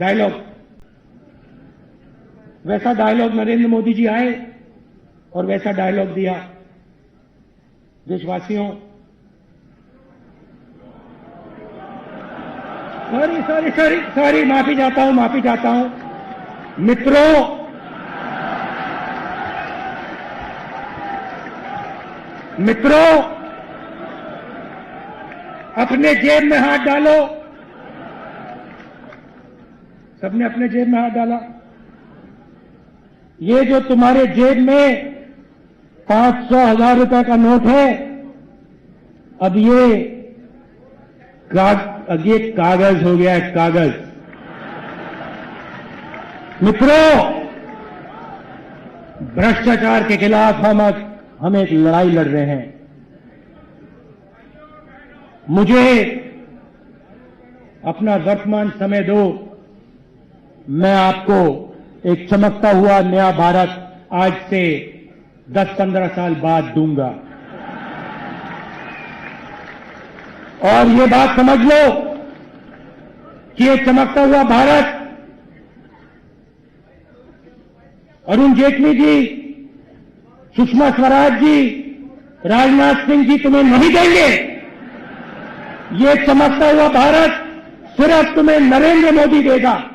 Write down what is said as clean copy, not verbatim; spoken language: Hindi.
डायलॉग, वैसा डायलॉग नरेंद्र मोदी जी आए और वैसा डायलॉग दिया। देशवासियों, सॉरी, माफी चाहता हूं। मित्रों, अपने जेब में हाथ डालो। सबने अपने जेब में हाथ डाला। ये जो तुम्हारे जेब में 500,000 रुपए का नोट है, अब ये कागज हो गया है, कागज। मित्रों, भ्रष्टाचार के खिलाफ हम एक लड़ाई लड़ रहे हैं। मुझे अपना वर्तमान समय दो, मैं आपको एक चमकता हुआ नया भारत आज से 10-15 साल बाद दूंगा। और ये बात समझ लो कि ये चमकता हुआ भारत अरुण जेटली जी, सुषमा स्वराज जी, राजनाथ सिंह जी तुम्हें नहीं देंगे। ये चमकता हुआ भारत सिर्फ तुम्हें नरेंद्र मोदी देगा।